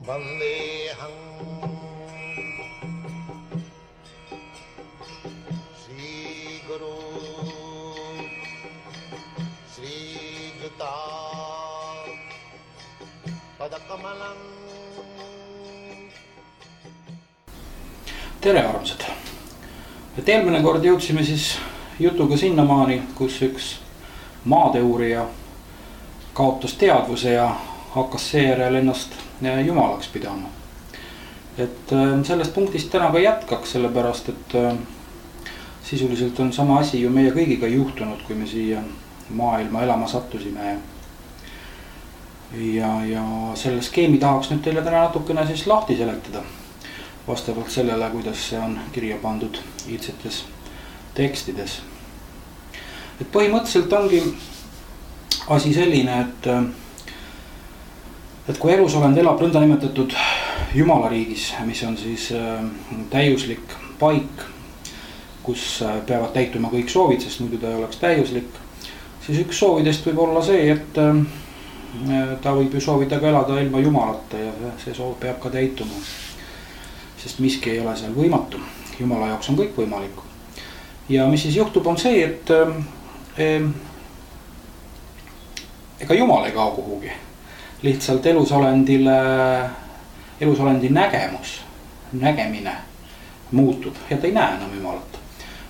Vandeham Shri Guru Shri Juta Padakamalam. Tere armsad! Et eelmine kord jõudsime siis jutuga sinnamaani, kus üks maadeurija kaotas teadvuse ja hakkas seejärel ennast jumalaks pidama. Et sellest punktist täna ka jätkaks, sellepärast et sisuliselt on sama asi ju meie kõigiga juhtunud, kui me siia maailma elama sattusime. Ja selle skeemi tahaks nüüd teile täna natukene siis lahti seletada. Vastavalt sellele, kuidas see on kirja pandud iidsetes tekstides. Et põhimõtteliselt ongi asi selline, et kui elusolend elab nõnda nimetatud jumalariigis, mis on siis täiuslik paik, kus peavad täituma kõik soovid, sest muidu ta ei oleks täiuslik, siis üks soovidest võib olla see, et ta võib ju soovida ka elada ilma jumalata ja see soov peab ka täituma. Sest miski ei ole seal võimatu, Jumala jaoks on kõik võimalik. Ja mis siis juhtub on see, et ega Jumal ei kao kuhugi. Lihtsalt elusolendi nägemine muutub ja ta ei näe enam Jumalat.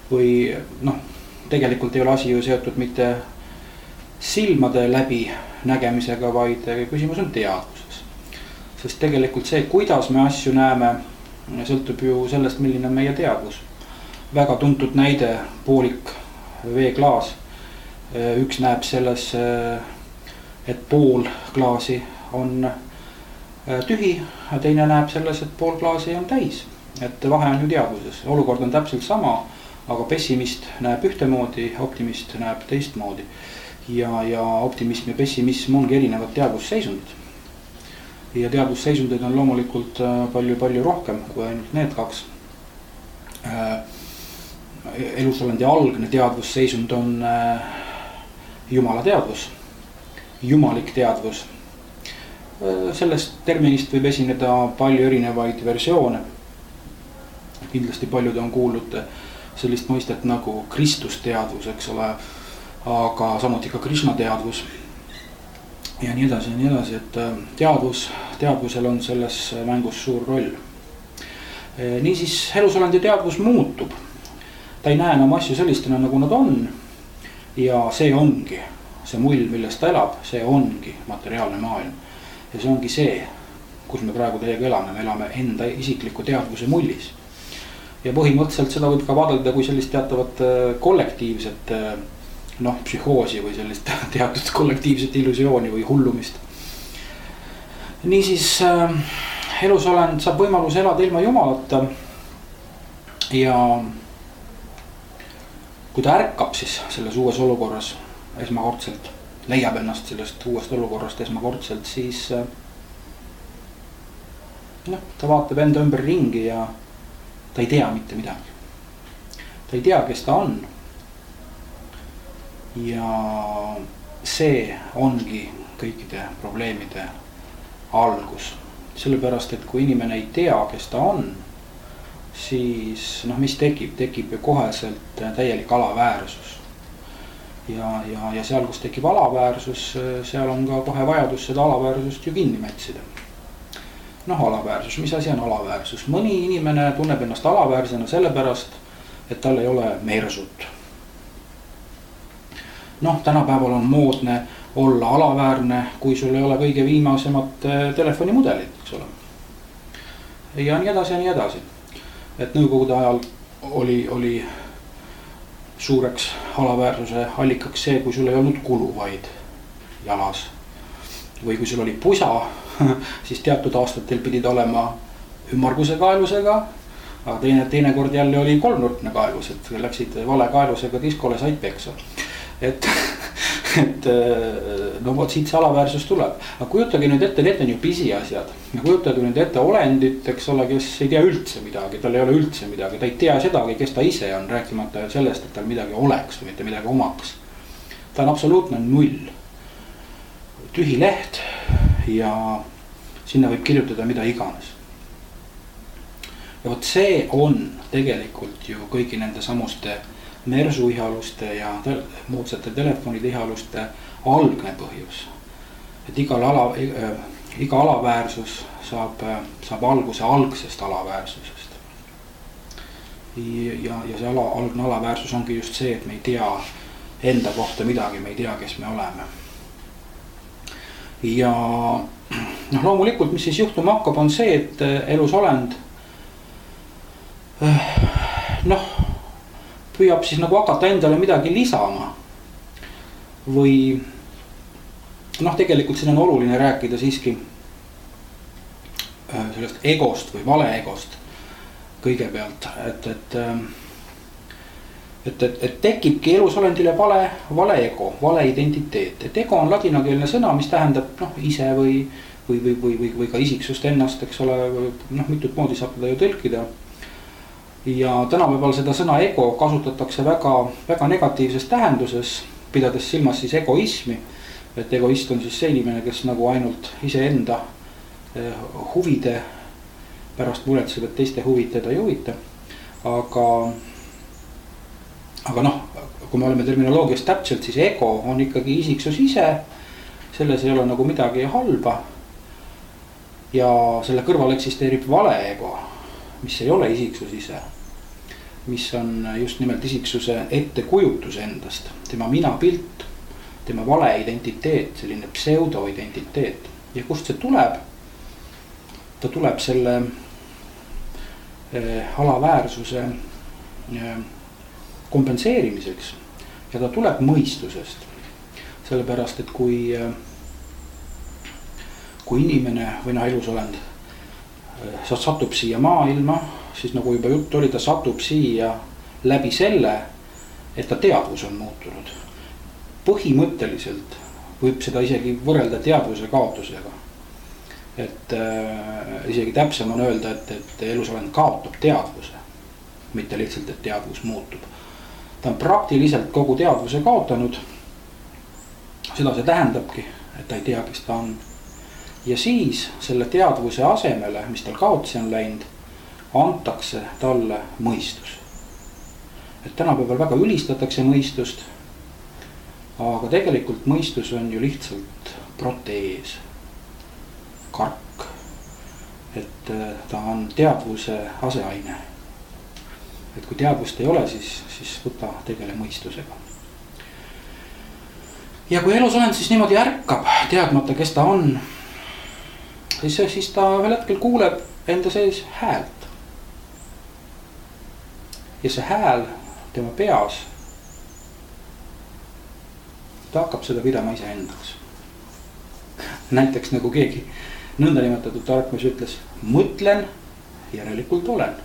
Või tegelikult ei ole asi ju seotud mitte silmade läbi nägemisega, vaid küsimus on teadvuses. Sest tegelikult see, kuidas me asju näeme, sõltub ju sellest, milline on meie teadvus. Väga tuntud näide, poolik veeklaas. Üks näeb selles, et pool klaasi on tühi, ja teine näeb selles, et pool klaasi on täis. Et vahe on ju teadvuses. Olukord on täpselt sama, aga pessimist näeb ühtemoodi, optimist näeb teistmoodi. Ja optimism ja pessimism ongi erinevad teadvusseisundid. Ja teadvusseisundeid on loomulikult palju rohkem kui ainult need kaks. Elusolendi algne teadvusseisund on Jumala teadvus, jumalik teadvus. Sellest terminist võib esineda palju erinevaid versioone. Kindlasti paljud on kuulnud sellist mõistet nagu Kristus teadvus, eks ole, aga samuti ka Krishna teadvus. Ja nii edasi, et teadvusel on selles mängus suur roll. Niisiis elusolendi teadvus muutub. Ta ei näe enam asju sellistena, nagu nad on. Ja see ongi see mull, milles ta elab, see ongi materiaalne maailm. Ja see ongi see, kus me praegu teiega elame. Me elame enda isikliku teadvuse mullis. Ja põhimõtteliselt seda võib ka vaadelda kui sellist teatavat kollektiivset psühhoosi või sellist teatud kollektiivset illusiooni või hullumist. Niisiis elusolend saab võimaluse elada ilma Jumalata. Ja kui ta ärkab siis selles uues olukorras esmakordselt, leiab ennast sellest uuest olukorrast esmakordselt, siis ta vaatab enda ümber ringi ja ta ei tea mitte midagi. Ta ei tea, kes ta on. Ja see ongi kõikide probleemide algus. Sellepärast, et kui inimene ei tea, kes ta on, siis mis tekib? Tekib ju koheselt täielik alaväärsus. Ja seal, kus tekib alaväärsus, seal on ka kohe vajadus seda alaväärsust ju kinni mätsida. Alaväärsus, mis asi on alaväärsus? Mõni inimene tunneb ennast alaväärsena sellepärast, et tal ei ole meersut. Tänapäeval on moodne olla alaväärne, kui sul ei ole kõige viimasemat telefonimudelit, eks ole. Ja nii edasi. Et nõukogude ajal oli suureks alaväärsuse allikaks see, kui sul ei olnud kuluvaid jalas. Või kui sul oli pusa, siis teatud aastatel pidid olema ümmarguse kaelusega, aga teine kord jälle oli kolmnurkne kaelus, et läksid vale kaelusega diskole, said peksa. Et siit see alaväärsus tuleb. Aga kujutage nüüd ette, need on ju pisiasjad. Ja kujutage nüüd ette olendit, eks ole, kes ei tea üldse midagi, tal ei ole üldse midagi. Ta ei tea sedagi, kes ta ise on, rääkimata sellest, et tal midagi oleks või mitte midagi omaks. Ta on absoluutne null. Tühi leht ja sinna võib kirjutada mida iganes. Ja vot see on tegelikult ju kõigi nende samuste mersu ihaluste ja moodsate telefonide ihaluste algne põhjus. Et iga alaväärsus saab alguse algsest alaväärsusest. Ja see algne alaväärsus ongi just see, et me ei tea enda kohta midagi, me ei tea, kes me oleme. Ja loomulikult, mis siis juhtuma hakkab, on see, et elusolend püüab siis nagu hakata endale midagi lisama. Või tegelikult siin on oluline rääkida siiski sellest egost või valeegost kõigepealt, et tekibki elusolendile vale ego, vale identiteet. Et ego on ladinakeelne sõna, mis tähendab ise või ka isiksust ennast, eks ole, mitut moodi saab teda ju tõlkida. Ja tänapäeval seda sõna ego kasutatakse väga negatiivses tähenduses, pidades silmas siis egoismi. Et egoist on siis see inimene, kes nagu ainult iseenda huvide pärast muretseb, et teiste huvid teda ei huvita. Aga kui me oleme terminoloogiast täpselt, siis ego on ikkagi isiksus ise. Selles ei ole nagu midagi halba. Ja selle kõrval eksisteerib vale ego, mis ei ole isiksus ise, mis on just nimelt isiksuse ettekujutus endast, tema minapilt, tema vale identiteet, selline pseudoidentiteet. Ja kust see tuleb? Ta tuleb selle alaväärsuse kompenseerimiseks ja ta tuleb mõistusest. Sellepärast, et kui inimene või elusolend satub siia maailma, siis nagu juba juttu oli, ta satub siia läbi selle, et ta teadvus on muutunud. Põhimõtteliselt võib seda isegi võrrelda teadvuse kaotusega. Et isegi täpsem on öelda, et elusolend kaotab teadvuse, mitte lihtsalt, et teadvus muutub. Ta on praktiliselt kogu teadvuse kaotanud. Seda see tähendabki, et ta ei tea, kes ta on. Ja siis selle teadvuse asemele, mis tal kaotsi on läinud, antakse talle mõistus. Et tänapäeval väga ülistatakse mõistust, aga tegelikult mõistus on ju lihtsalt protees, kark. Et ta on teadvuse aseaine. Et kui teadvust ei ole, siis võta tegele mõistusega. Ja kui elusolend siis niimoodi ärkab, teadmata, kes ta on, siis ta ühel hetkel kuuleb enda sees häält. Ja see hääl tema peas, ta hakkab seda pidama ise endaks. Näiteks nagu keegi nõndanimetatud tarkmees ütles, mõtlen, järelikult olen.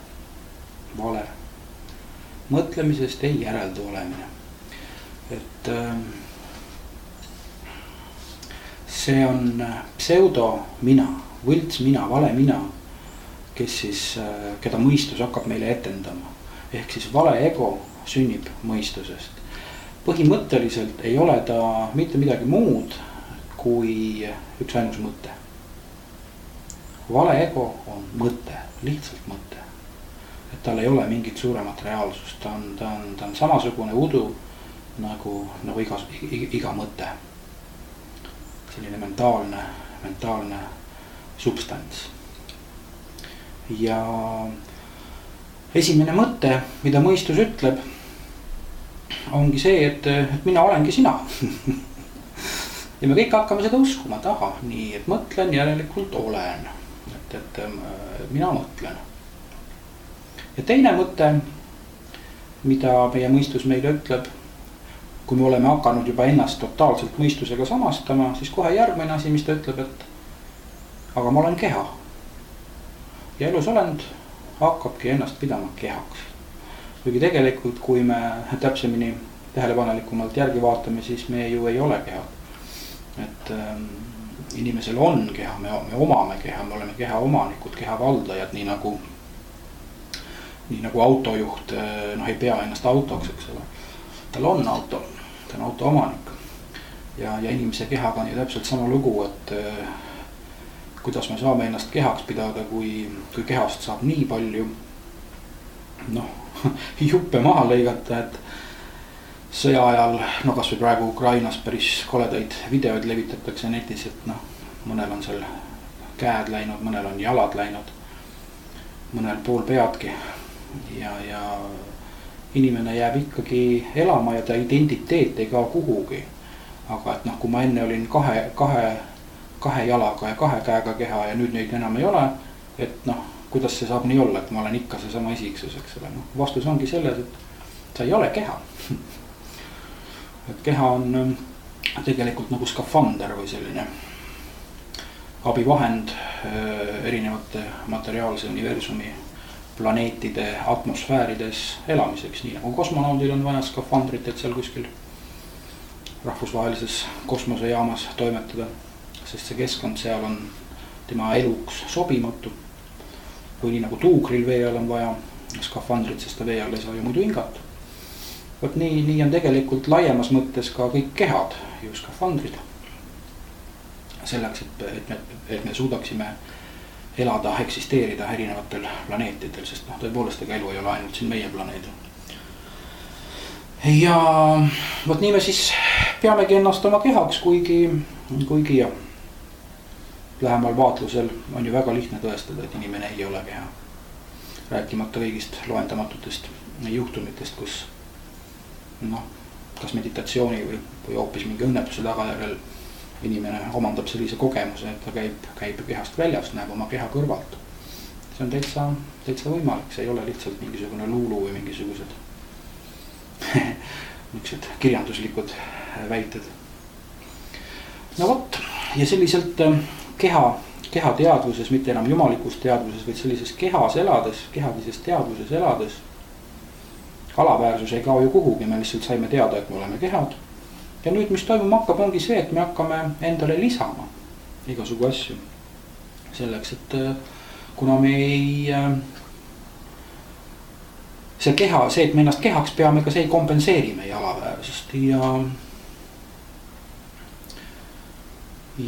Vale. Mõtlemisest ei järeldu olemine. Et see on pseudo mina, võlts mina, vale mina, keda mõistus hakkab meile etendama. Ehk siis vale ego sünnib mõistusest. Põhimõtteliselt ei ole ta mitte midagi muud kui üks ainus mõte. Vale ego on mõte, lihtsalt mõte. Et tal ei ole mingit suuremat reaalsust, ta on samasugune udu nagu iga mõte. Selline mentaalne substants. Ja esimene mõte, mida mõistus ütleb, ongi see, et mina olengi sina. Ja me kõik hakkame seda uskuma, taha, nii, et mõtlen, järelikult olen. Et mina mõtlen. Ja teine mõte, mida meie mõistus meile ütleb, kui me oleme hakanud juba ennast totaalselt mõistusega samastama, siis kohe järgmine asi, mis ta ütleb, et aga ma olen keha. Ja elusolend hakkabki ennast pidama kehaks. Kuigi tegelikult, kui me täpsemini tähelepanelikumalt järgi vaatame, siis me ju ei ole kehad. Et inimesel on keha, me omame keha, me oleme keha omanikud, keha valdajad, nii nagu autojuht ei pea ennast autoks, eks ole. Tal on auto, ta on auto omanik. Ja inimese kehaga on ju täpselt sama lugu, et kuidas me saame ennast kehaks pidada, kui kehast saab nii palju juppe maha lõigata, et sõja ajal, kas või praegu Ukrainas päris koledaid videoid levitatakse netis, et mõnel on seal käed läinud, mõnel on jalad läinud, mõnel pool peadki ja inimene jääb ikkagi elama ja ta identiteet ei kao kuhugi. Aga et kui ma enne olin kahe jalaga ja kahe käega keha ja nüüd neid enam ei ole, et kuidas see saab nii olla, et ma olen ikka seesama isiksus, eks ole. Vastus ongi selles, et sa ei ole keha. Et keha on tegelikult nagu skafander või selline abivahend erinevate materiaalse universumi planeetide atmosfäärides elamiseks, nii nagu kosmonaudil on vaja skafandrit, et seal kuskil rahvusvahelises kosmosejaamas toimetada, sest see keskkond seal on tema eluks sobimatu. Või nii nagu tuugril vee all on vaja skafandrit, sest ta vee all ei saa ju muidu hingata. Võt nii on tegelikult laiemas mõttes ka kõik kehad ju skafandrid. Selleks, et me suudaksime elada, eksisteerida erinevatel planeetidel, sest tõepoolest ega elu ei ole ainult siin meie planeedil. Ja võt nii me siis peamegi ennast oma kehaks, kuigi lähemal vaatlusel on ju väga lihtne tõestada, et inimene ei ole keha. Rääkimata kõigist loendamatutest juhtumitest, kus kas meditatsiooni või hoopis mingi õnnetuse tagajärjel inimene omandab sellise kogemuse, et ta käib kehast väljast, näeb oma keha kõrvalt. See on täitsa võimalik, see ei ole lihtsalt mingisugune luulu või mingisugused kirjanduslikud väited. Vot, ja selliselt keha teadvuses, mitte enam jumalikus teadvuses, vaid sellises kehas elades, kehalises teadvuses elades, alaväärsus ei kao ju kuhugi, me lihtsalt saime teada, et me oleme kehad. Ja nüüd, mis toimuma hakkab, ongi see, et me hakkame endale lisama igasugu asju. Selleks, et kuna me ei, see, et me ennast kehaks peame, ka see ei kompenseeri meie alaväärsust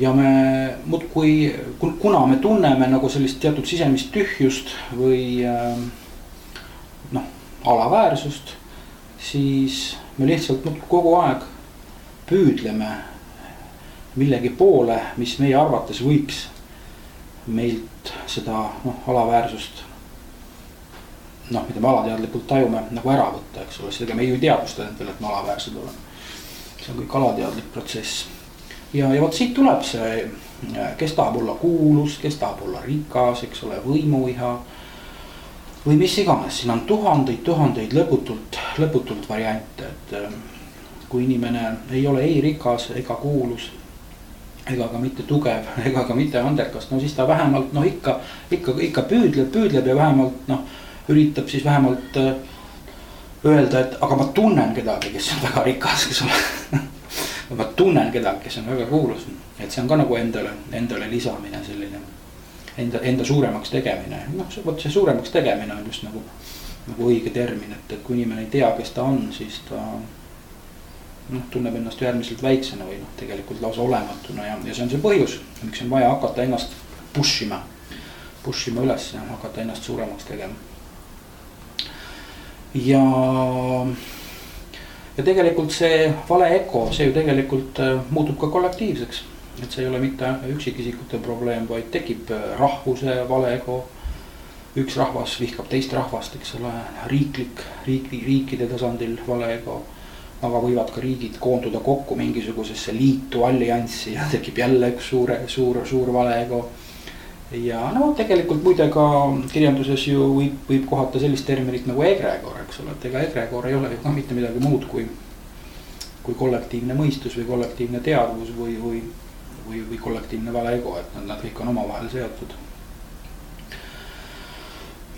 ja me muudkui, kuna me tunneme nagu sellist teatud sisemist tühjust või alaväärsust, siis me lihtsalt kogu aeg püüdleme millegi poole, mis meie arvates võiks meilt seda alaväärsust, mida me alateadlikult tajume, nagu ära võtta, eks ole, seda me ei teadvusta endale, et me alaväärsed oleme. See on kõik alateadlik protsess. Ja vot siit tuleb see, kes tahab olla kuulus, kes tahab olla rikas, eks ole, võimuiha või mis iganes, siin on tuhandeid lõputult variante, et kui inimene ei ole ei rikas ega kuulus, ega ka mitte tugev, ega ka mitte andekas, siis ta vähemalt ikka püüdleb ja vähemalt üritab siis vähemalt öelda, et aga ma tunnen kedagi, kes on väga rikas, kes ole. Ma tunnen kedagi, kes on väga kuulus, et see on ka nagu endale lisamine, selline enda suuremaks tegemine. Vot see suuremaks tegemine on just nagu õige termin, et kui inimene ei tea, kes ta on, siis ta tunneb ennast äärmiselt väiksena või tegelikult lausa olematuna ja see on see põhjus, miks on vaja hakata ennast pushima üles ja hakata ennast suuremaks tegema. Ja tegelikult see vale ego, see ju tegelikult muutub ka kollektiivseks, et see ei ole mitte üksikisikute probleem, vaid tekib rahvuse vale ego. Üks rahvas vihkab teist rahvast, eks ole, riikide tasandil vale ego, aga võivad ka riigid koonduda kokku mingisugusesse liitu, allianssi ja tekib jälle üks suur vale ego. Ja tegelikult muide ka kirjanduses ju võib kohata sellist terminit nagu egregor, eks ole, et ega egregor ei ole ju ka mitte midagi muud kui kollektiivne mõistus või kollektiivne teadvus või kollektiivne vale ego, et nad kõik on omavahel seotud.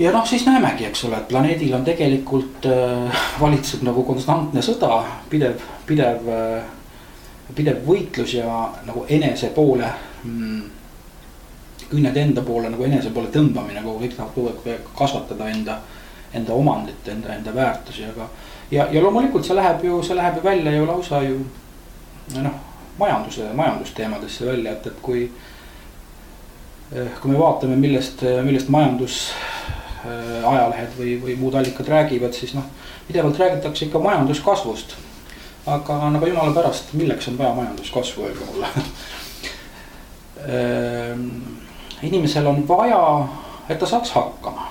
Ja siis näemegi, eks ole, et planeedil on tegelikult valitseb nagu konstantne sõda, pidev võitlus ja nagu enese poole küüned enda poole nagu enese poole tõmbamine, nagu kõik tahab kasvatada enda omandit, enda väärtusi, ja loomulikult see läheb ju välja ju lausa ju majandusteemadesse välja, et kui kui me vaatame, millest majandus ajalehed või muud allikad räägivad, siis pidevalt räägitakse ikka majanduskasvust. Aga nagu jumala pärast, milleks on vaja majanduskasvu, öelge mulle. Inimesel on vaja, et ta saaks hakkama.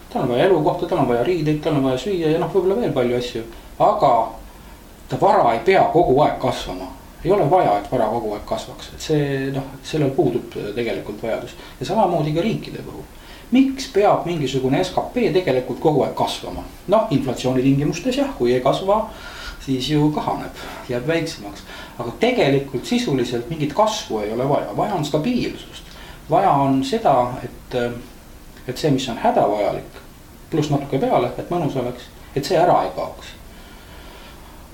Tal on vaja elukohta, tal on vaja riideid, tal on vaja süüa ja võib-olla veel palju asju. Aga ta vara ei pea kogu aeg kasvama. Ei ole vaja, et vara kogu aeg kasvaks. Et sellel puudub tegelikult vajadus. Ja samamoodi ka riikide puhul. Miks peab mingisugune SKP tegelikult kogu aeg kasvama? Inflatsiooni tingimustes jah, kui ei kasva, siis ju kahaneb, jääb väiksemaks. Aga tegelikult sisuliselt mingit kasvu ei ole vaja. Vaja on stabiilsust. Vaja on seda, et see, mis on hädavajalik, pluss natuke peale, et mõnus oleks, et see ära ei kaoks.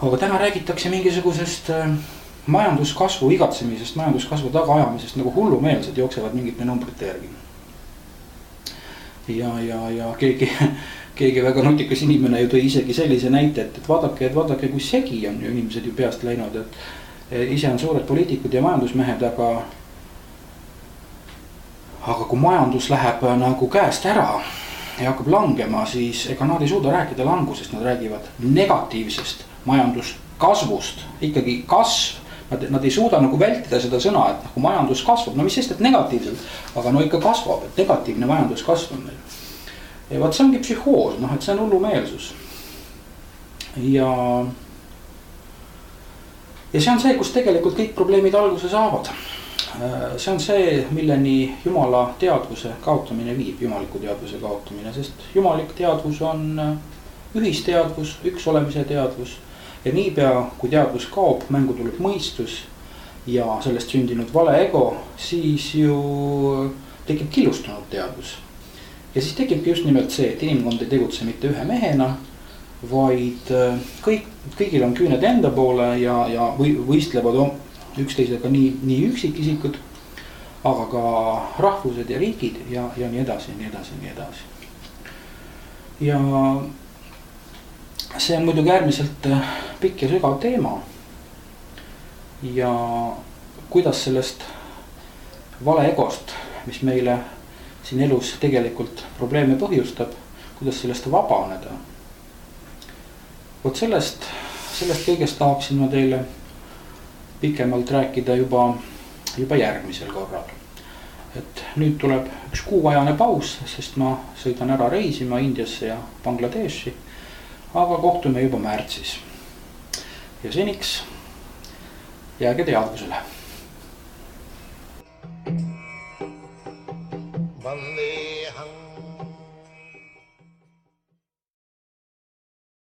Aga täna räägitakse mingisugusest majanduskasvu igatsemisest, majanduskasvu tagaajamisest, nagu hullumeelsed jooksevad mingite numbrite järgi. Ja keegi väga nutikas inimene ju tõi isegi sellise näite, et vaadake, kui segi on ju inimesed ju peast läinud, et ise on suured poliitikud ja majandusmehed, aga kui majandus läheb nagu käest ära ja hakkab langema, siis ega nad ei suuda rääkida langusest, nad räägivad negatiivsest majanduskasvust, ikkagi kasv. Nad ei suuda nagu vältida seda sõna, et kui majandus kasvab, mis sest, et negatiivselt, aga ikka kasvab, et negatiivne majanduskasv on meil. Ja vaat see ongi psühhoos, et see on hullumeelsus. Ja see on see, kus tegelikult kõik probleemid alguse saavad. See on see, milleni jumala teadvuse kaotamine viib, jumaliku teadvuse kaotamine, sest jumalik teadvus on ühisteadvus, üks olemise teadvus. Ja niipea, kui teadvus kaob, mängu tuleb mõistus ja sellest sündinud vale ego, siis ju tekib killustunud teadvus. Ja siis tekibki just nimelt see, et inimkond ei tegutse mitte ühe mehena, vaid kõigil on küüned enda poole ja võistlevad üksteisega nii üksikisikud, aga ka rahvused ja riigid ja nii edasi, nii edasi, nii edasi. Ja see on muidugi äärmiselt pikk ja sügav teema. Ja kuidas sellest vale egost, mis meile siin elus tegelikult probleeme põhjustab, kuidas sellest vabaneda. Vot sellest kõigest tahaksin ma teile pikemalt rääkida juba järgmisel korral. Et nüüd tuleb üks kuuajane paus, sest ma sõidan ära reisima Indiasse ja Bangladeshi. Aga kohtume juba märtsis. Ja seniks jääge teadvusele. Vande